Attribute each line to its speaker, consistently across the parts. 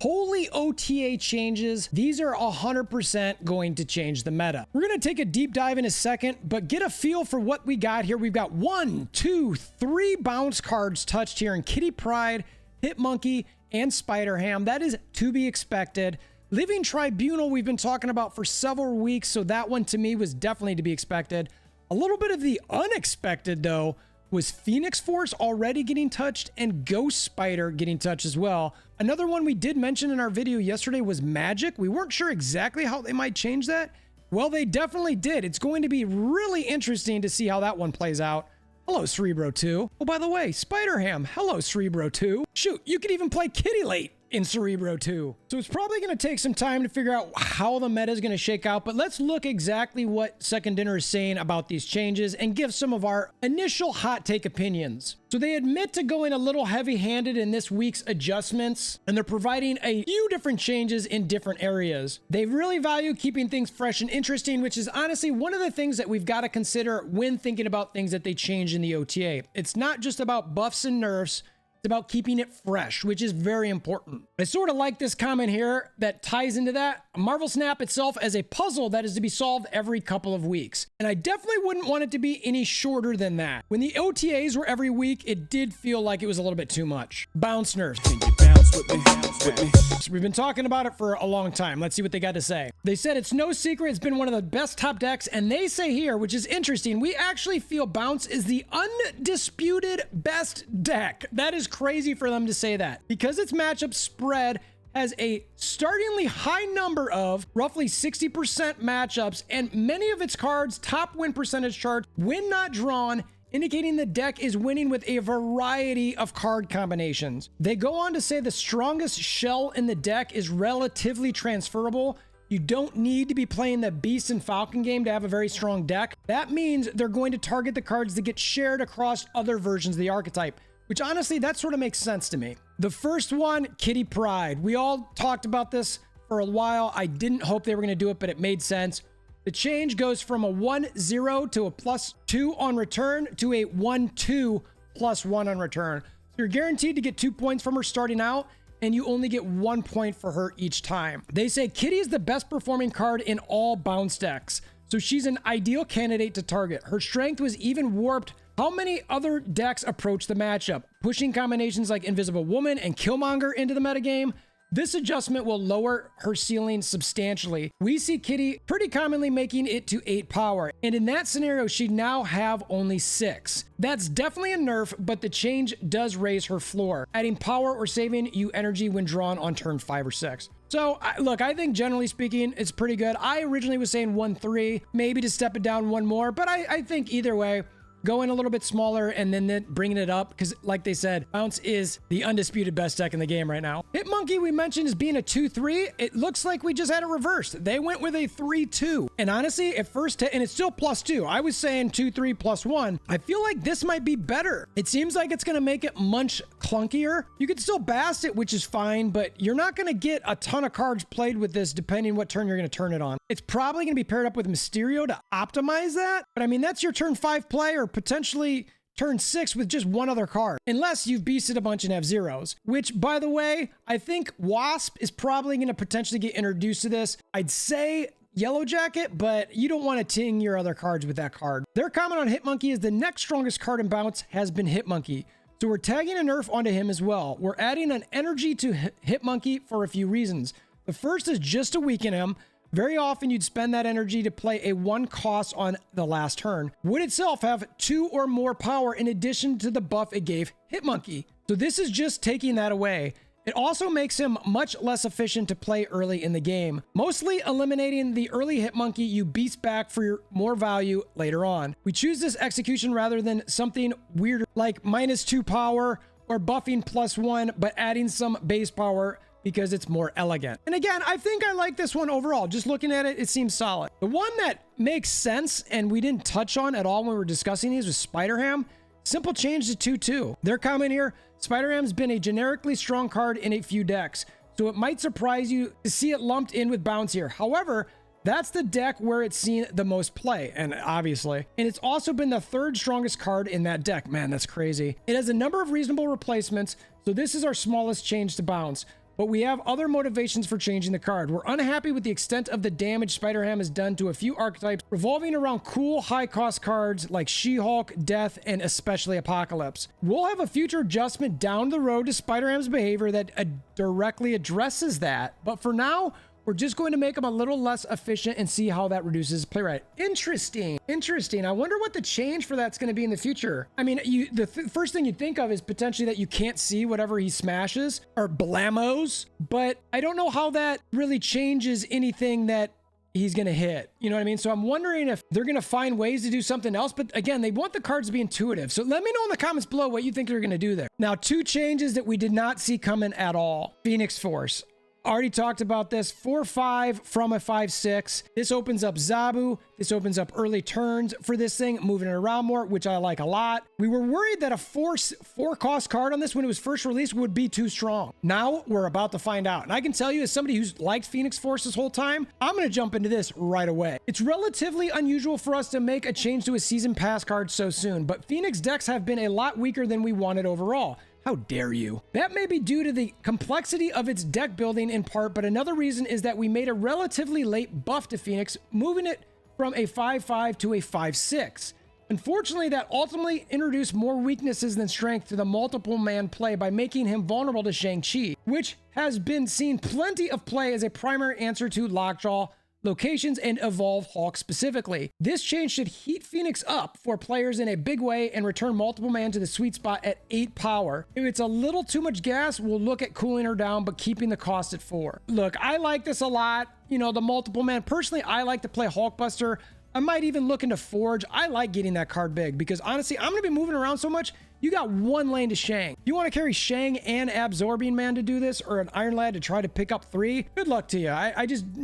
Speaker 1: Holy OTA changes. These are 100% going to change the meta. We're going to take a deep dive in a second, but get a feel for what we got here. We've got 1, 2, 3 bounce cards touched here in Kitty Pryde, Hitmonkey, and Spider-Ham. That is to be expected. Living Tribunal we've been talking about for several weeks, so that one to me was definitely to be expected. A little bit of the unexpected, though, was Phoenix Force already getting touched and Ghost Spider getting touched as well. Another one we did mention in our video yesterday was Magik. We weren't sure exactly how they might change that. Well, they definitely did. It's going to be really interesting to see how that one plays out. Hello, Cerebro 2. Oh, by the way, Spider-Ham. Hello, Cerebro 2. Shoot, you could even play Kitty late in Cerebro 2. So it's probably going to take some time to figure out how the meta is going to shake out, but let's look exactly what Second Dinner is saying about these changes and give some of our initial hot take opinions. So they admit to going a little heavy-handed in this week's adjustments, and they're providing a few different changes in different areas. They really value keeping things fresh and interesting, which is honestly one of the things that we've got to consider when thinking about things that they change in the OTA. It's not just about buffs and nerfs. It's about keeping it fresh, which is very important. I sort of like this comment here that ties into that. Marvel Snap itself as a puzzle that is to be solved every couple of weeks. And I definitely wouldn't want it to be any shorter than that. When the OTAs were every week, it did feel like it was a little bit too much. Bounce nerfs. Can you bounce with me? We've been talking about it for a long time. Let's see what they got to say. They said it's no secret it's been one of the best top decks, and they say here, which is interesting, we actually feel Bounce is the undisputed best deck. That is crazy for them to say that, because its matchup spread has a startlingly high number of roughly 60% matchups, and many of its cards top win percentage chart when not drawn, indicating the deck is winning with a variety of card combinations. They go on to say the strongest shell in the deck is relatively transferable. You don't need to be playing the Beast and Falcon game to have a very strong deck. That means they're going to target the cards that get shared across other versions of the archetype, which honestly, that sort of makes sense to me. The first one, Kitty Pryde. We all talked about this for a while. I didn't hope they were going to do it, but it made sense. The change goes from a 1-0 to a +2 on return to a 1-2 +1 on return. So you're guaranteed to get 2 points from her starting out, and you only get 1 point for her each time. They say Kitty is the best performing card in all bounce decks, so she's an ideal candidate to target. Her strength was even warped how many other decks approach the matchup, pushing combinations like Invisible Woman and Killmonger into the metagame. This adjustment will lower her ceiling substantially. We see Kitty pretty commonly making it to 8 power, and in that scenario, she'd now have only 6. That's definitely a nerf, but the change does raise her floor, adding power or saving you energy when drawn on turn 5 or 6. So, look, I think generally speaking, it's pretty good. I originally was saying 1-3, maybe to step it down one more, but I think either way, going a little bit smaller and then bringing it up, because like they said, Bounce is the undisputed best deck in the game right now. Hitmonkey we mentioned as being a 2-3. It looks like we just had it reversed. They went with a 3-2. And honestly, at first, and it's still +2. I was saying 2-3 +1. I feel like this might be better. It seems like it's going to make it much clunkier. You could still bast it, which is fine, but you're not going to get a ton of cards played with this depending what turn you're going to turn it on. It's probably going to be paired up with Mysterio to optimize that. But I mean, that's your turn 5 play, or potentially turn 6 with just one other card, unless you've beasted a bunch and have zeros, which, by the way, I think Wasp is probably going to potentially get introduced to this. I'd say Yellow Jacket, but you don't want to ting your other cards with that card. Their comment on Hitmonkey is the next strongest card in Bounce has been Hitmonkey. So we're tagging a nerf onto him as well. We're adding an energy to Hitmonkey for a few reasons. The first is just to weaken him. Very often you'd spend that energy to play a 1 cost on the last turn. Would itself have 2 or more power in addition to the buff it gave Hitmonkey. So this is just taking that away. It also makes him much less efficient to play early in the game, mostly eliminating the early Hitmonkey you beast back for your more value later on. We choose this execution rather than something weirder like -2 power or buffing +1, but adding some base power because it's more elegant. And again, I think I like this one overall. Just looking at it, it seems solid. The one that makes sense and we didn't touch on at all when we were discussing these was Spider-Ham. Simple change to 2-2. Their comment here, Spider-Ham's been a generically strong card in a few decks, so it might surprise you to see it lumped in with Bounce here. However, that's the deck where it's seen the most play, and obviously. And it's also been the 3rd strongest card in that deck. Man, that's crazy. It has a number of reasonable replacements, so this is our smallest change to Bounce. but we have other motivations for changing the card. We're unhappy with the extent of the damage Spider-Ham has done to a few archetypes, revolving around cool, high-cost cards like She-Hulk, Death, and especially Apocalypse. We'll have a future adjustment down the road to Spider-Ham's behavior that directly addresses that, but for now, we're just going to make them a little less efficient and see how that reduces play rate. Interesting. Interesting. I wonder what the change for that's going to be in the future. I mean, the first thing you'd think of is potentially that you can't see whatever he smashes or blamos, but I don't know how that really changes anything that he's going to hit. You know what I mean? So I'm wondering if they're going to find ways to do something else. But again, they want the cards to be intuitive. So let me know in the comments below what you think they're going to do there. Now, 2 changes that we did not see coming at all. Phoenix Force. Already talked about this. 4/5 from a 5/6. This opens up Zabu. This opens up early turns for this thing, moving it around more, which I like a lot. We were worried that a 4 cost card on this when it was first released would be too strong. Now we're about to find out. And I can tell you, as somebody who's liked Phoenix Force this whole time, I'm going to jump into this right away. It's relatively unusual for us to make a change to a season pass card so soon, but Phoenix decks have been a lot weaker than we wanted overall. How dare you? That may be due to the complexity of its deck building in part, but another reason is that we made a relatively late buff to Phoenix, moving it from a 5/5 to a 5/6. Unfortunately, that ultimately introduced more weaknesses than strength to the multiple man play by making him vulnerable to Shang-Chi, which has been seen plenty of play as a primary answer to Lockjaw, Locations, and Evolve Hulk specifically. This change should heat Phoenix up for players in a big way and return multiple man to the sweet spot at 8 power. If it's a little too much gas, we'll look at cooling her down, but keeping the cost at 4. Look, I like this a lot. You know, the multiple man. Personally, I like to play Hulkbuster. I might even look into Forge. I like getting that card big because honestly, I'm going to be moving around so much. You got 1 lane to Shang. You want to carry Shang and Absorbing Man to do this, or an Iron Lad to try to pick up 3? Good luck to you.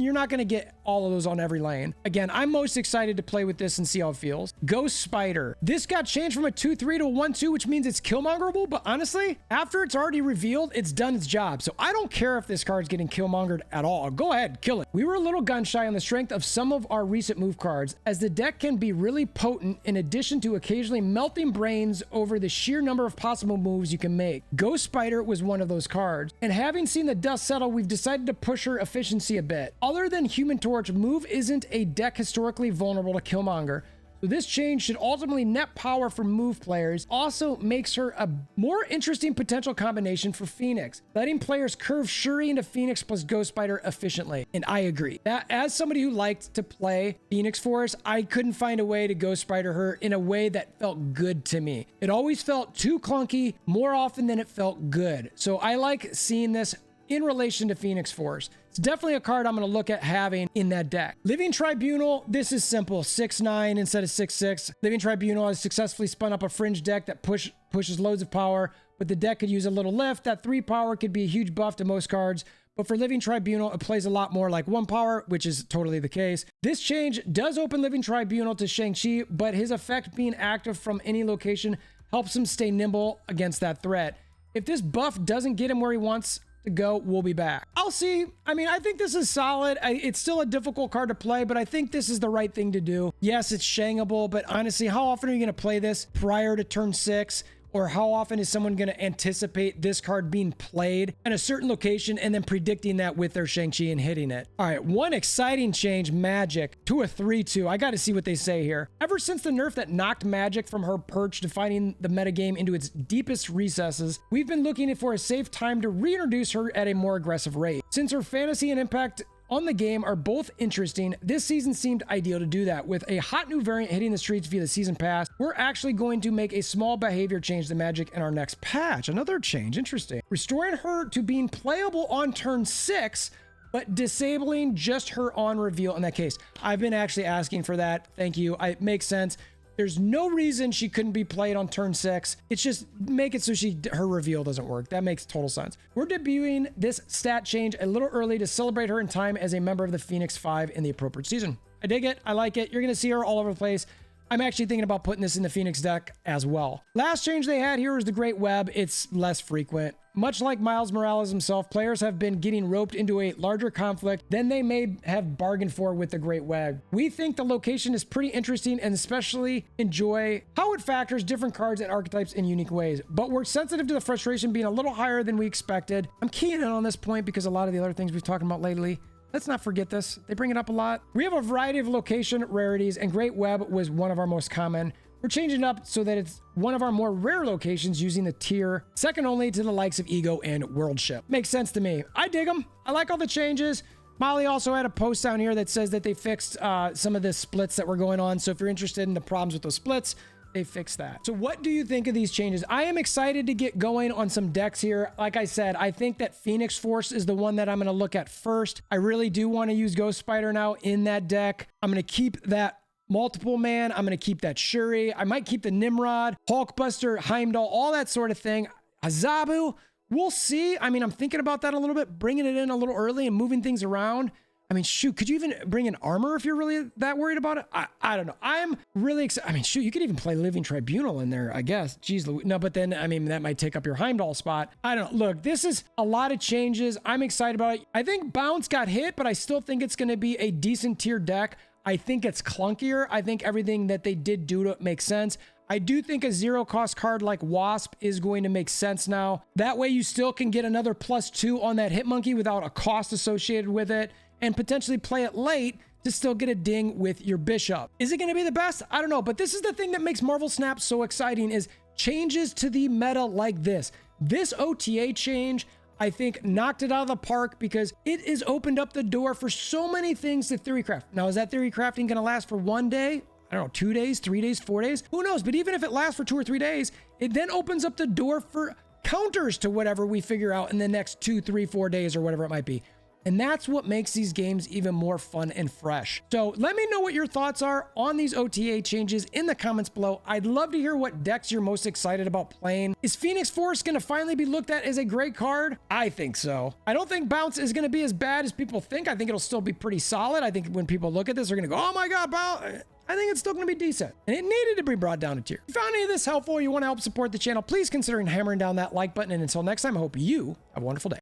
Speaker 1: You're not going to get all of those on every lane. Again, I'm most excited to play with this and see how it feels. Ghost Spider. This got changed from a 2/3 to a 1/2, which means it's Killmongerable, but honestly, after it's already revealed, it's done its job. So I don't care if this card's getting Killmongered at all. Go ahead, kill it. We were a little gun shy on the strength of some of our recent move cards, as the deck can be really potent in addition to occasionally melting brains over the sheer number of possible moves you can make. Ghost Spider was one of those cards, and having seen the dust settle, we've decided to push her efficiency a bit. Other than Human Torch, move isn't a deck historically vulnerable to Killmonger, so this change should ultimately net power for move players. Also makes her a more interesting potential combination for Phoenix, letting players curve Shuri into Phoenix plus Ghost Spider efficiently. And I agree that as somebody who liked to play Phoenix Force, I couldn't find a way to Ghost Spider her in a way that felt good to me. It always felt too clunky more often than it felt good. So I like seeing this in relation to Phoenix Force. It's definitely a card I'm going to look at having in that deck. Living Tribunal, this is simple. 6/9 instead of 6/6. Living Tribunal has successfully spun up a fringe deck that pushes loads of power, but the deck could use a little lift. That 3 power could be a huge buff to most cards, but for Living Tribunal, it plays a lot more like 1 power, which is totally the case. This change does open Living Tribunal to Shang-Chi, but his effect being active from any location helps him stay nimble against that threat. If this buff doesn't get him where he wants to go, we'll be back. I'll see. I mean, I think this is solid. It's still a difficult card to play, but I think this is the right thing to do. Yes, it's Shangable, but honestly, how often are you going to play this prior to turn 6? Or how often is someone going to anticipate this card being played in a certain location and then predicting that with their Shang-Chi and hitting it? All right, one exciting change, Magik, to a 3/2. I got to see what they say here. Ever since the nerf that knocked Magik from her perch, defining the metagame into its deepest recesses, we've been looking for a safe time to reintroduce her at a more aggressive rate. Since her fantasy and impact on the game are both interesting, this season seemed ideal to do that. With a hot new variant hitting the streets via the season pass, we're actually going to make a small behavior change to Magik in our next patch. Another change, interesting. Restoring her to being playable on turn 6, but disabling just her on reveal in that case. I've been actually asking for that. Thank you. It makes sense. There's no reason she couldn't be played on turn 6. It's just make it so her reveal doesn't work. That makes total sense. We're debuting this stat change a little early to celebrate her in time as a member of the Phoenix 5 in the appropriate season. I dig it. I like it. You're going to see her all over the place. I'm actually thinking about putting this in the Phoenix deck as well. Last change they had here is the Great Web. It's less frequent. Much like Miles Morales himself, players have been getting roped into a larger conflict than they may have bargained for with the Great Web. We think the location is pretty interesting and especially enjoy how it factors different cards and archetypes in unique ways, but we're sensitive to the frustration being a little higher than we expected. I'm keying in on this point because a lot of the other things we've talked about lately, let's not forget this. They bring it up a lot. We have a variety of location rarities, and Great Web was one of our most common. We're changing it up so that it's one of our more rare locations using the tier second only to the likes of Ego and Worldship. Makes sense to me. I dig them. I like all the changes. Molly also had a post down here that says that they fixed some of the splits that were going on. So if you're interested in the problems with those splits, they fixed that. So what do you think of these changes? I am excited to get going on some decks here. Like I said, I think that Phoenix Force is the one that I'm going to look at first. I really do want to use Ghost Spider now in that deck. I'm going to keep that Multiple Man. I'm going to keep that Shuri. I might keep the Nimrod, Hulkbuster, Heimdall, all that sort of thing. Azabu, we'll see. I mean, I'm thinking about that a little bit, bringing it in a little early and moving things around. I mean, shoot, could you even bring in armor if you're really that worried about it? I don't know. I'm really excited. I mean, shoot, you could even play Living Tribunal in there, I guess. Jeez, no, but then, I mean, that might take up your Heimdall spot. I don't know. Look, this is a lot of changes. I'm excited about it. I think Bounce got hit, but I still think it's going to be a decent tier deck. I think it's clunkier. I think everything that they did do to it makes sense. I do think a zero cost card like Wasp is going to make sense now. That way you still can get another +2 on that Hitmonkey without a cost associated with it, and potentially play it late to still get a ding with your Bishop. Is it going to be the best? I don't know, but this is the thing that makes Marvel Snap so exciting, is changes to the meta like this. This OTA change, I think, knocked it out of the park because it has opened up the door for so many things to theory craft. Now, is that theory crafting going to last for 1 day? I don't know, 2 days, 3 days, 4 days? Who knows? But even if it lasts for 2 or 3 days, it then opens up the door for counters to whatever we figure out in the next 2, 3, 4 days or whatever it might be. And that's what makes these games even more fun and fresh. So let me know what your thoughts are on these OTA changes in the comments below. I'd love to hear what decks you're most excited about playing. Is Phoenix Force going to finally be looked at as a great card? I think so. I don't think Bounce is going to be as bad as people think. I think it'll still be pretty solid. I think when people look at this, they're going to go, oh my God, Bounce. I think it's still going to be decent, and it needed to be brought down a tier. If you found any of this helpful, or you want to help support the channel, please consider hammering down that like button. And until next time, I hope you have a wonderful day.